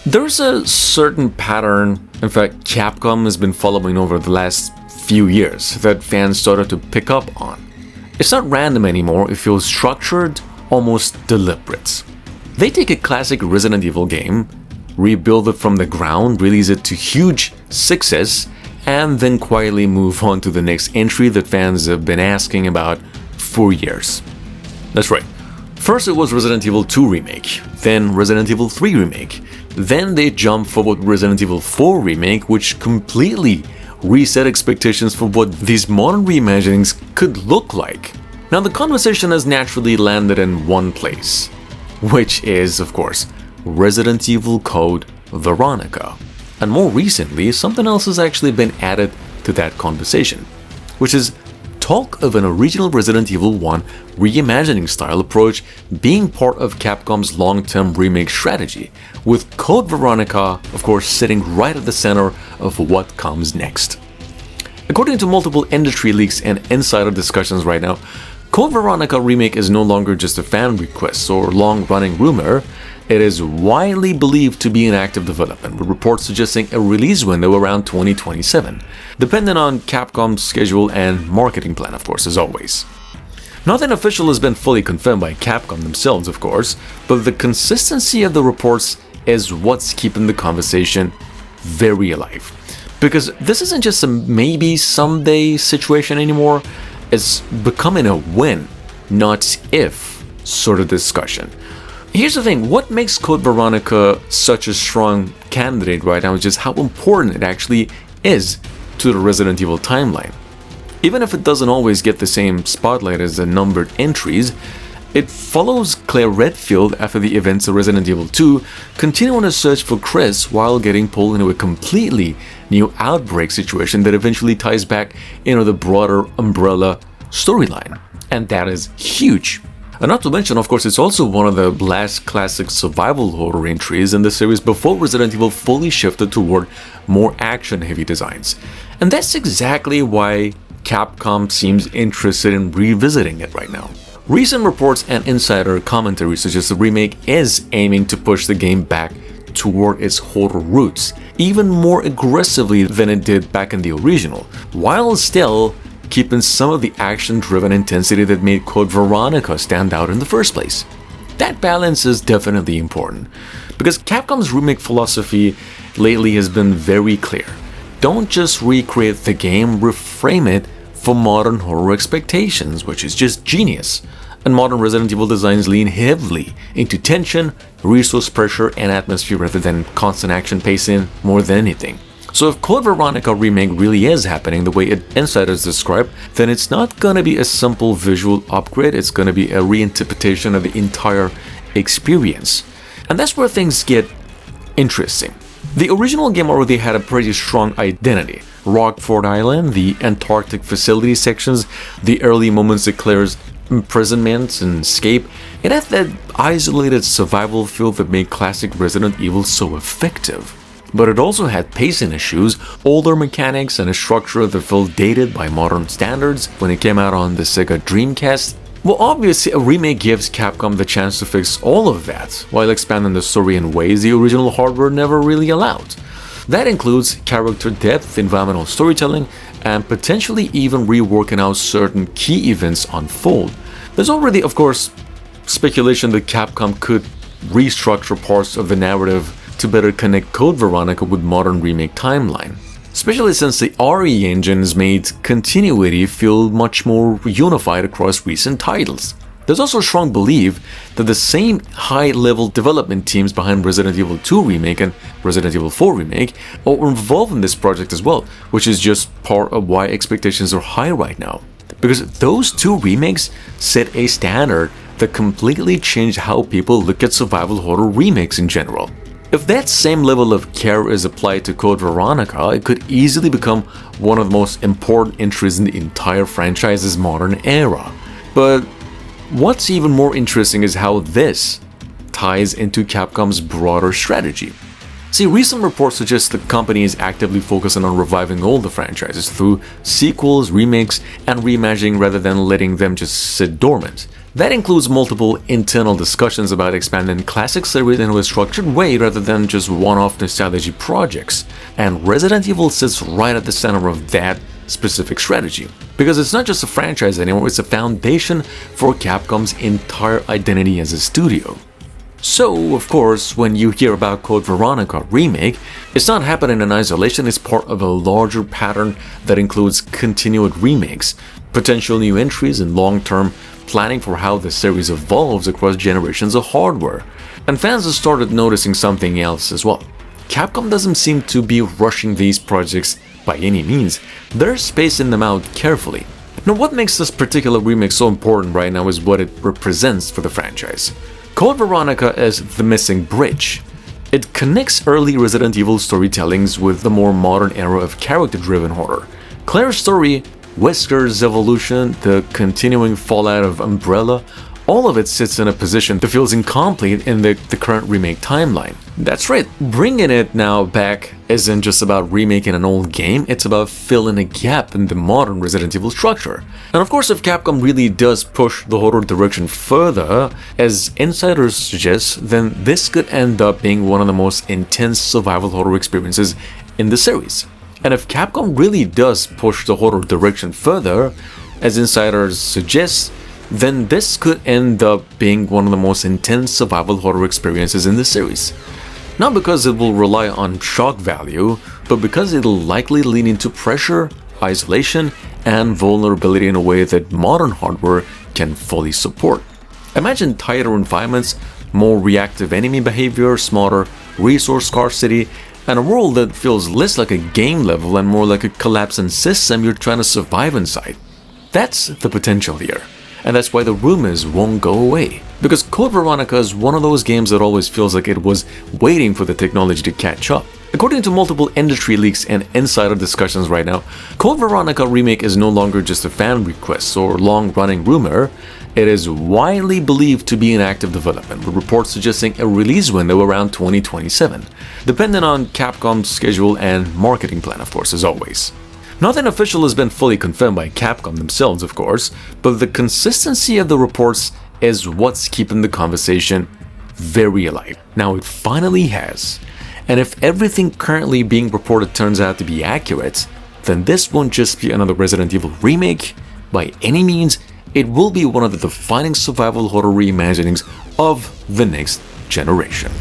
There's a certain pattern, in fact, Capcom has been following over the last few years that fans started to pick up on. It's not random anymore, it feels structured, almost deliberate. They take a classic Resident Evil game, rebuild it from the ground, release it to huge success, and then quietly move on to the next entry that fans have been asking about for years. That's right. First it was Resident Evil 2 Remake, then Resident Evil 3 Remake, then they jumped forward Resident Evil 4 Remake, which completely reset expectations for what these modern reimaginings could look like. Now the conversation has naturally landed in one place, which is, of course, Resident Evil Code Veronica. And more recently, something else has actually been added to that conversation, which is talk of an original Resident Evil 1 reimagining style approach being part of Capcom's long-term remake strategy, with Code Veronica, of course, sitting right at the center of what comes next. According to multiple industry leaks and insider discussions right now, Code Veronica Remake is no longer just a fan request or long-running rumor. It is widely believed to be in active development, with reports suggesting a release window around 2027, depending on Capcom's schedule and marketing plan, of course, as always. Nothing official has been fully confirmed by Capcom themselves, of course, but the consistency of the reports is what's keeping the conversation very alive. Because this isn't just a maybe someday situation anymore, it's becoming a when, not if, sort of discussion. Here's the thing, what makes Code Veronica such a strong candidate right now is just how important it actually is to the Resident Evil timeline. Even if it doesn't always get the same spotlight as the numbered entries, it follows Claire Redfield after the events of Resident Evil 2, continuing a search for Chris while getting pulled into a completely new outbreak situation that eventually ties back into the broader Umbrella storyline. And that is huge. And not to mention, of course, it's also one of the last classic survival horror entries in the series before Resident Evil fully shifted toward more action-heavy designs. And that's exactly why Capcom seems interested in revisiting it right now. Recent reports and insider commentary suggest the remake is aiming to push the game back toward its horror roots, even more aggressively than it did back in the original, while still keeping some of the action-driven intensity that made Code Veronica stand out in the first place. That balance is definitely important, because Capcom's remake philosophy lately has been very clear. Don't just recreate the game, reframe it for modern horror expectations, which is just genius. And modern Resident Evil designs lean heavily into tension, resource pressure, and atmosphere rather than constant action pacing more than anything. So if Code Veronica Remake really is happening the way insiders describe, then it's not gonna be a simple visual upgrade, it's gonna be a reinterpretation of the entire experience. And that's where things get interesting. The original game already had a pretty strong identity. Rockford Island, the Antarctic facility sections, the early moments of Claire's imprisonment and escape, it had that isolated survival feel that made classic Resident Evil so effective. But it also had pacing issues, older mechanics, and a structure that felt dated by modern standards when it came out on the Sega Dreamcast. Well, obviously, a remake gives Capcom the chance to fix all of that, while expanding the story in ways the original hardware never really allowed. That includes character depth, environmental storytelling, and potentially even reworking how certain key events unfold. There's already, of course, speculation that Capcom could restructure parts of the narrative to better connect Code Veronica with modern remake timeline, especially since the RE engine has made continuity feel much more unified across recent titles. There's also a strong belief that the same high-level development teams behind Resident Evil 2 Remake and Resident Evil 4 Remake are involved in this project as well, which is just part of why expectations are high right now. Because those two remakes set a standard that completely changed how people look at survival horror remakes in general. If that same level of care is applied to Code Veronica, it could easily become one of the most important entries in the entire franchise's modern era. But what's even more interesting is how this ties into Capcom's broader strategy. See, recent reports suggest the company is actively focusing on reviving older franchises through sequels, remakes, and reimagining rather than letting them just sit dormant. That includes multiple internal discussions about expanding classic series in a structured way rather than just one-off nostalgia projects, and Resident Evil sits right at the center of that specific strategy. Because it's not just a franchise anymore, it's a foundation for Capcom's entire identity as a studio. So, of course, when you hear about Code Veronica Remake, it's not happening in isolation, it's part of a larger pattern that includes continued remakes, potential new entries, and long-term planning for how the series evolves across generations of hardware. And fans have started noticing something else as well. Capcom doesn't seem to be rushing these projects by any means, they're spacing them out carefully. Now, what makes this particular remake so important right now is what it represents for the franchise. Code Veronica is the missing bridge. It connects early Resident Evil storytellings with the more modern era of character-driven horror. Claire's story, Wesker's evolution, the continuing fallout of Umbrella, all of it sits in a position that feels incomplete in the current remake timeline. That's right, bringing it now back isn't just about remaking an old game, it's about filling a gap in the modern Resident Evil structure. And of course, if Capcom really does push the horror direction further, as insiders suggest, then this could end up being one of the most intense survival horror experiences in the series. And if Capcom really does push the horror direction further, as insiders suggest, then this could end up being one of the most intense survival horror experiences in the series. Not because it will rely on shock value, but because it'll likely lean into pressure, isolation, and vulnerability in a way that modern hardware can fully support. Imagine tighter environments, more reactive enemy behavior, smarter resource scarcity, and a world that feels less like a game level and more like a collapsing system you're trying to survive inside. That's the potential here. And that's why the rumors won't go away. Because Code Veronica is one of those games that always feels like it was waiting for the technology to catch up. According to multiple industry leaks and insider discussions right now, Code Veronica Remake is no longer just a fan request or long-running rumor. It is widely believed to be in active development, with reports suggesting a release window around 2027, depending on Capcom's schedule and marketing plan, of course, as always. Nothing official has been fully confirmed by Capcom themselves, of course, but the consistency of the reports is what's keeping the conversation very alive. Now it finally has. And if everything currently being reported turns out to be accurate, then this won't just be another Resident Evil remake. By any means, it will be one of the defining survival horror reimaginings of the next generation.